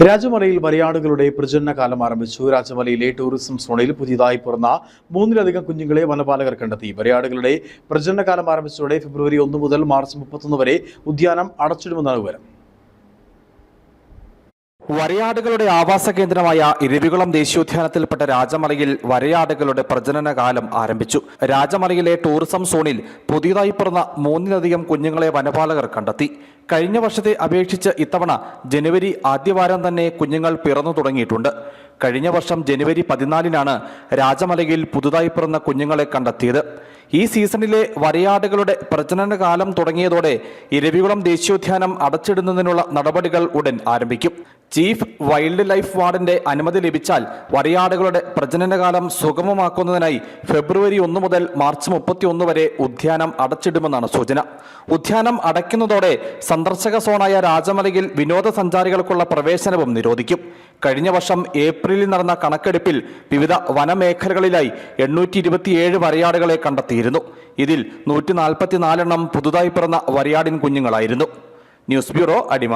രാജമലയിൽ വരയാടുകളുടെ പ്രജനനകാലം ആരംഭിച്ചു. രാജമലയിലെ ടൂറിസം സോണിൽ പുതിയതായി പിറന്ന 3-ലധികം കുഞ്ഞുങ്ങളെ വനപാലകർ കണ്ടെത്തി. വരയാടുകളുടെ പ്രജനനകാലം ആരംഭിച്ചതോടെ ഫെബ്രുവരി 1 മുതൽ മാർച്ച് 31 വരെ ഉദ്യാനം അടച്ചിടുമെന്നാണ് വിവരം. വരയാടുകളുടെ ആവാസ കേന്ദ്രമായ ഇരവികുളം ദേശീയോദ്യാനത്തിൽപ്പെട്ട രാജമലയിൽ വരയാടുകളുടെ പ്രജനനകാലം ആരംഭിച്ചു. രാജമലയിലെ ടൂറിസം സോണിൽ പുതിയതായി പിറന്ന 3-ലധികം കുഞ്ഞുങ്ങളെ വനപാലകർ കണ്ടെത്തി. കഴിഞ്ഞ വർഷത്തെ അപേക്ഷിച്ച് ഇത്തവണ ജനുവരി ആദ്യവാരം തന്നെ കുഞ്ഞുങ്ങൾ പിറന്നു തുടങ്ങിയിട്ടുണ്ട്. കഴിഞ്ഞ വർഷം ജനുവരി 14-നാണ് രാജമലയിൽ പുതുതായി പിറന്ന കുഞ്ഞുങ്ങളെ കണ്ടെത്തിയത്. ഈ സീസണിലെ വരയാടുകളുടെ പ്രജനനകാലം തുടങ്ങിയതോടെ ഇരവികുളം ദേശീയോദ്യാനം അടച്ചിടുന്നതിനുള്ള നടപടികൾ ഉടൻ ആരംഭിക്കും. ചീഫ് വൈൽഡ് ലൈഫ് വാർഡന്റെ അനുമതി ലഭിച്ചാൽ വരയാടുകളുടെ പ്രജനനകാലം സുഗമമാക്കുന്നതിനായി ഫെബ്രുവരി 1 മുതൽ മാർച്ച് 31 വരെ ഉദ്യാനം അടച്ചിടുമെന്നാണ് സൂചന. ഉദ്യാനം അടയ്ക്കുന്നതോടെ സന്ദർശക സോണായ രാജമലയിൽ വിനോദസഞ്ചാരികൾക്കുള്ള പ്രവേശനവും നിരോധിക്കും. കഴിഞ്ഞ വർഷം ഏപ്രിലിൽ നടന്ന കണക്കെടുപ്പിൽ വിവിധ വനമേഖലകളിലായി 827 വരയാടുകളെ കണ്ടെത്തിയിരുന്നു. ഇതിൽ 144 എണ്ണം പുതുതായി പിറന്ന വരയാടിൻ കുഞ്ഞുങ്ങളായിരുന്നു. News bureau, Adimali.